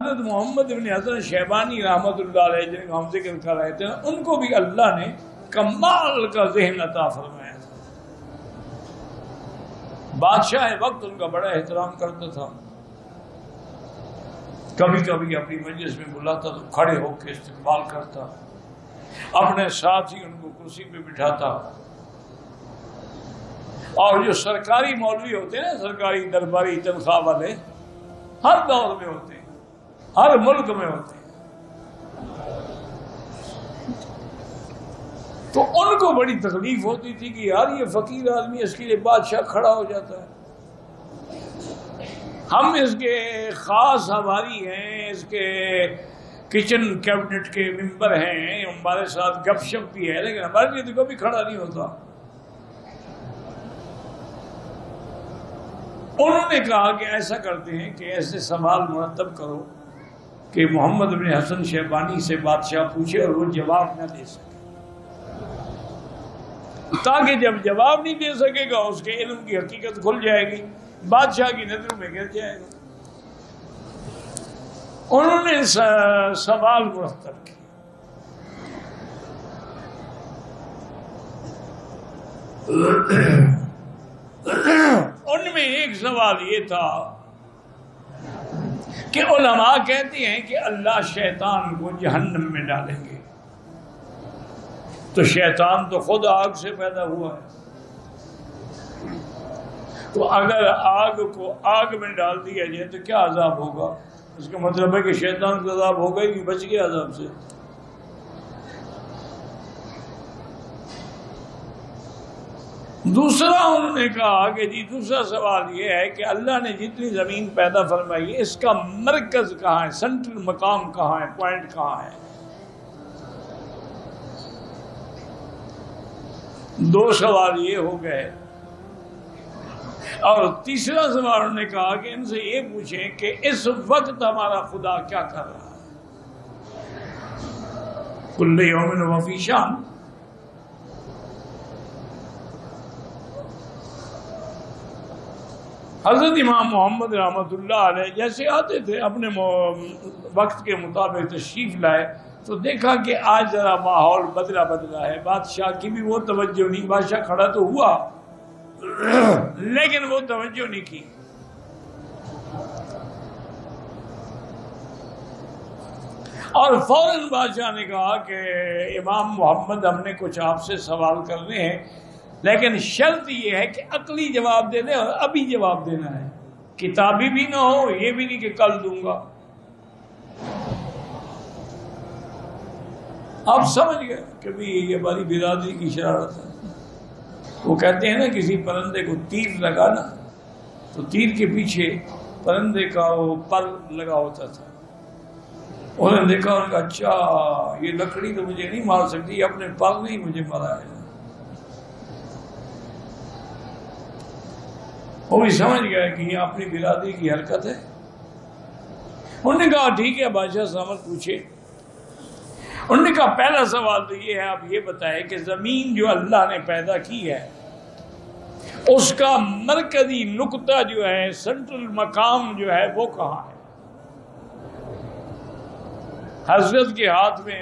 حضرت محمد بن حسن شیبانی رحمۃ اللہ علیہ جن کا ہم ذکر کر رہے تھے، ان کو بھی اللہ نے کمال کا ذہن عطا فرمایا تھا۔ بادشاہ وقت ان کا بڑا احترام کرتا تھا، کبھی کبھی اپنی مجلس میں بلاتا تو کھڑے ہو کے استقبال کرتا، اپنے ساتھ ہی ان کو کرسی پہ بٹھاتا۔ اور جو سرکاری مولوی ہوتے ہیں نا، سرکاری درباری تنخواہ والے، ہر دور میں ہوتے ہیں، ہر ملک میں ہوتے ہیں، تو ان کو بڑی تکلیف ہوتی تھی کہ یار یہ فقیر آدمی، اس کے لیے بادشاہ کھڑا ہو جاتا ہے، ہم اس کے خاص ہماری ہیں، اس کے کچن کیبنٹ کے ممبر ہیں، ہمارے ساتھ گپ شپ بھی ہے، لیکن ہمارے لیے تو کبھی کھڑا نہیں ہوتا۔ انہوں نے کہا کہ ایسا کرتے ہیں کہ ایسے سوال مرتب کرو کہ محمد بن حسن شیبانی سے بادشاہ پوچھے اور وہ جواب نہ دے سکے، تاکہ جب جواب نہیں دے سکے گا اس کے علم کی حقیقت کھل جائے گی، بادشاہ کی نظروں میں گر جائے گا۔ انہوں نے سوال مرتب کیا۔ ان میں ایک سوال یہ تھا کہ علماء کہتے ہیں کہ اللہ شیطان کو جہنم میں ڈالیں گے، تو شیطان تو خود آگ سے پیدا ہوا ہے، تو اگر آگ کو آگ میں ڈال دیا جائے تو کیا عذاب ہوگا؟ اس کا مطلب ہے کہ شیطان کو عذاب ہوگا ہی کہ بچ گیا عذاب سے۔ دوسرا انہوں نے کہا کہ جی دوسرا سوال یہ ہے کہ اللہ نے جتنی زمین پیدا فرمائی ہے، اس کا مرکز کہاں ہے، سینٹرل مقام کہاں ہے، پوائنٹ کہاں ہے؟ دو سوال یہ ہو گئے، اور تیسرا سوال انہوں نے کہا کہ ان سے یہ پوچھیں کہ اس وقت ہمارا خدا کیا کر رہا ہے، کل یوم ہو فی شان۔ حضرت امام محمد رحمۃ اللہ علیہ جیسے آتے تھے اپنے وقت کے مطابق تشریف لائے، تو دیکھا کہ آج ذرا ماحول بدلا ہے، بادشاہ کی بھی وہ توجہ نہیں، بادشاہ کھڑا تو ہوا لیکن وہ توجہ نہیں کی۔ اور فوراً بادشاہ نے کہا کہ امام محمد ہم نے کچھ آپ سے سوال کرنے ہیں، لیکن شرط یہ ہے کہ عقلی جواب دے دیں اور ابھی جواب دینا ہے، کتابی بھی نہ ہو، یہ بھی نہیں کہ کل دوں گا۔ آپ سمجھ گئے کہ بھی یہ ہماری برادری کی شرارت ہے۔ وہ کہتے ہیں نا کسی پرندے کو تیر لگانا، تو تیر کے پیچھے پرندے کا وہ پر لگا ہوتا تھا، انہوں نے دیکھا، انہوں نے کہا اچھا یہ لکڑی تو مجھے نہیں مار سکتی، یہ اپنے پر نہیں مجھے مارا ہے۔ وہ بھی سمجھ گیا کہ یہ اپنی برادری کی حرکت ہے۔ انہوں نے کہا ٹھیک ہے بادشاہ سوال پوچھے۔ انہوں نے کہا پہلا سوال تو یہ ہے، آپ یہ بتائیں کہ زمین جو اللہ نے پیدا کی ہے اس کا مرکزی نقطہ جو ہے، سینٹرل مقام جو ہے وہ کہاں ہے؟ حضرت کے ہاتھ میں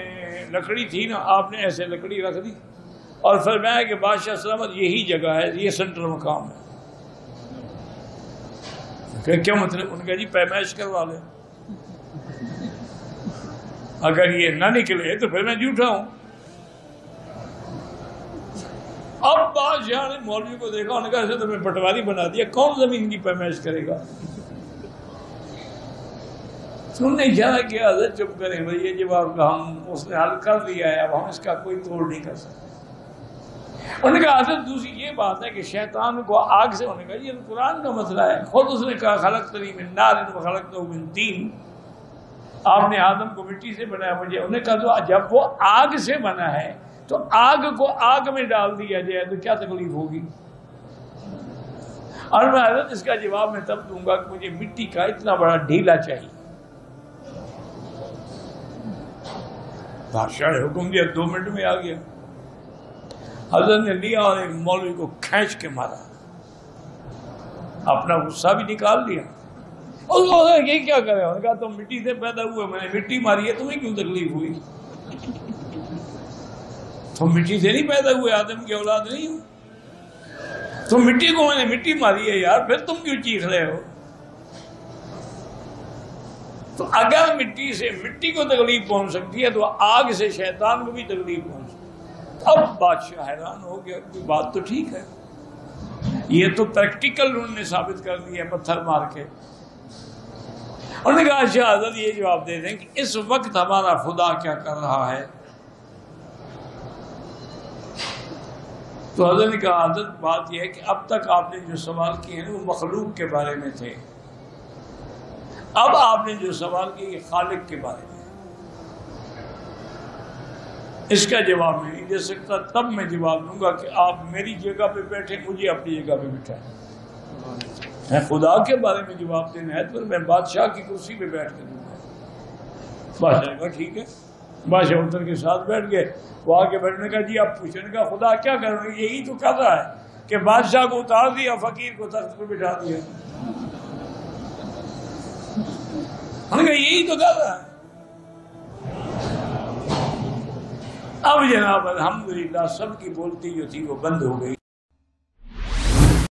لکڑی تھی نا، آپ نے ایسے لکڑی رکھ دی اور فرمایا کہ بادشاہ سلامت یہی جگہ ہے، یہ سینٹرل مقام ہے۔ کیا مطلب؟ ان کا جی پیمائش کروا لیں، اگر یہ نہ نکلے تو پھر میں جھوٹا ہوں۔ اب بادشاہ نے مولوی کو دیکھا، انہوں نے کہا ایسے تو میں پٹواری بنا دیا، کون زمین کی پیمائش کرے گا؟ انہوں نے اشارہ کیا حضرت چپ کریں بھائی، یہ جواب کا ہم اس نے حل کر دیا ہے، اب ہم اس کا کوئی توڑ نہیں کر سکتے۔ انہوں نے کہا حضرت دوسری یہ بات ہے کہ شیطان کو آگ سے، ہونے کا یہ قرآن کا مسئلہ ہے، خود اس نے کہا خلقتنی من نار وخلقتہ من طین، آپ نے آدم کو مٹی سے بنایا مجھے۔ انہوں نے کہا تو جب وہ آگ سے بنا ہے تو آگ کو آگ میں ڈال دیا جائے تو کیا تکلیف ہوگی؟ اور میں حضرت اس کا جواب میں تب دوں گا کہ مجھے مٹی کا اتنا بڑا ڈھیلا چاہیے۔ بادشاہ نے حکم دیا، 2 منٹ میں آ گیا۔ حضرت نے لیا اور ایک مولوی کو کھینچ کے مارا، اپنا غصہ بھی نکال لیا یہ کیا کرے؟ انہوں نے کہا تم مٹی سے پیدا ہوئے، میں نے مٹی ماری ہے، تمہیں کیوں تکلیف ہوئی؟ تم مٹی سے نہیں پیدا ہوئے، آدم کی اولاد نہیں ہو، تم مٹی کو میں نے مٹی ماری ہے یار، پھر تم کیوں چیخ رہے ہو؟ تو اگر مٹی سے مٹی کو تکلیف پہنچ سکتی ہے تو آگ سے شیطان کو بھی تکلیف پہنچ سکتی ہے۔ اب بادشاہ حیران ہو گیا، کوئی بات تو ٹھیک ہے، یہ تو پریکٹیکل انہوں نے ثابت کر دیا پتھر مار کے۔ انہوں نے کہا اچھا حضرت یہ جواب دے دیں کہ اس وقت ہمارا خدا کیا کر رہا ہے؟ تو حضرت نے کہا حضرت بات یہ ہے کہ اب تک آپ نے جو سوال کیے ہیں وہ مخلوق کے بارے میں تھے، اب آپ نے جو سوال کیا یہ خالق کے بارے میں۔ اس کا جواب میں نہیں دے سکتا، تب میں جواب دوں گا کہ آپ میری جگہ پہ بیٹھے، مجھے اپنی جگہ پہ بٹھائیں۔ میں خدا کے بارے میں جواب دینا ہے تو میں بادشاہ کی کرسی پہ بیٹھ کے دوں گا۔ بادشاہ نے کہا ٹھیک ہے، بادشاہ اتر کے ساتھ بیٹھ گئے، وہ آ کے بیٹھنے کا جی آپ پوچھنے کا خدا کیا کر رہے ہیں؟ یہی تو کر رہا ہے کہ بادشاہ کو اتار دیا، فقیر کو تخت پہ بٹھا دیا۔ ہم نے کہا یہی تو کر رہا ہے۔ اب جناب الحمدللہ سب کی بولتی جو تھی وہ بند ہو گئی۔